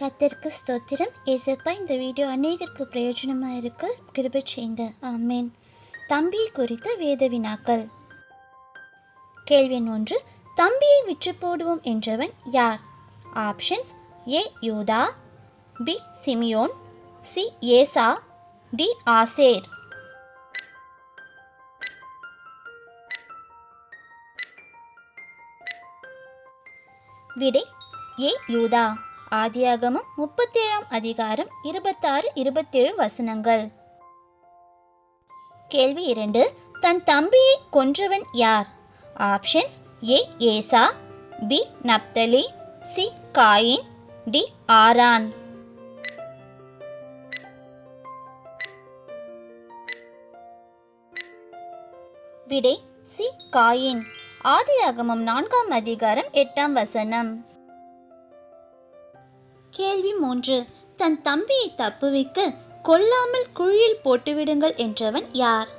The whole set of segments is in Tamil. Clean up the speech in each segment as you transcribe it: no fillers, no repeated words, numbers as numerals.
கர்த்தருக்கு ஸ்தோத்திரம். ஏசப்பா, இந்த வீடியோ அநேகருக்கு பிரயோஜனமாக இருக்க கிருபை செய்யுங்க. ஆமேன். தம்பியை குறித்த வேத வினாக்கள். கேள்வி எண் 1. தம்பியை விற்று போடுவோம் என்றவன் யார்? ஆப்ஷன்ஸ்: ஏ யூதா, பி சிமியோன், சி ஏசா, டி ஆசேர். விடை: ஏ யூதா. ஆதியாகமம் 37 அதிகாரம் 26-27 வசனங்கள். கேள்வி 2. தன் தம்பியை கொன்றவன் யார்? Options: A Esau, B Naphtali, C Cain, D Aaron. விடை: சி காயின். ஆதியாகமம் 4 அதிகாரம் 8 வசனம். கேள்வி 3. தன் தம்பியை தப்புவிக்க கொல்லாமல் குழியில் போட்டுவிடுங்கள் என்றவன் யார்?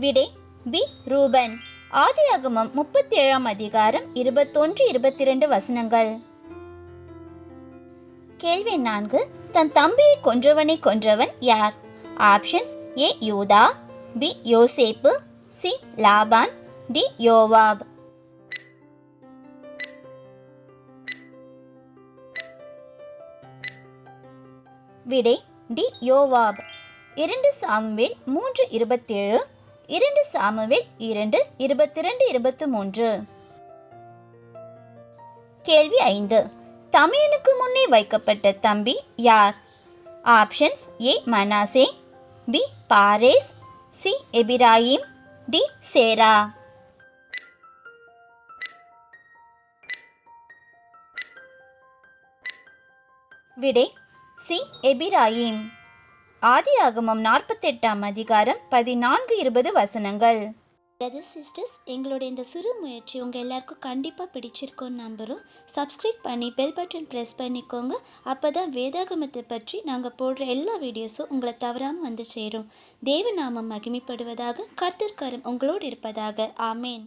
விடை: பி ரூபன். ஆதியாகமம் 37 அதிகாரம் 21-22 வசனங்கள். கேள்வி 4. தன் தம்பியை கொன்றவனை கொன்றவன் யார்? ஆப்ஷன்ஸ்: ஏ யூதா, பி யோசேப்பு, சி லாபான், டி யோவாப். விடை: டி யோவாப். 2 சாமுவேல் 3:27, 2 சாமுவேல் 2:22-23. கேள்வி 5. தமையனுக்கு முன்னே வைக்கப்பட்ட தம்பி யார்? ஆப்ஷன்ஸ்: ஏ மனாசே, பி பாரேஸ், சி எபிராயிம், டி சேரா. விடை: சி எபிராயிம். ஆதியாகமம் 48 அதிகாரம் 14-20 வசனங்கள். பிரதர்ஸ் சிஸ்டர்ஸ், எங்களோட இந்த சிறு முயற்சி உங்கள் எல்லாருக்கும் கண்டிப்பாக பிடிச்சிருக்கோன்னு நம்புகிறோம். சப்ஸ்கிரைப் பண்ணி பெல் பட்டன் ப்ரெஸ் பண்ணிக்கோங்க. அப்போ தான் வேதாகமத்தை பற்றி நாங்கள் போடுற எல்லா வீடியோஸும் உங்களை தவறாமல் வந்து சேரும். தேவநாமம் மகிமைப்படுவதாக. கர்த்தர் கரம் உங்களோடு இருப்பதாக. ஆமேன்.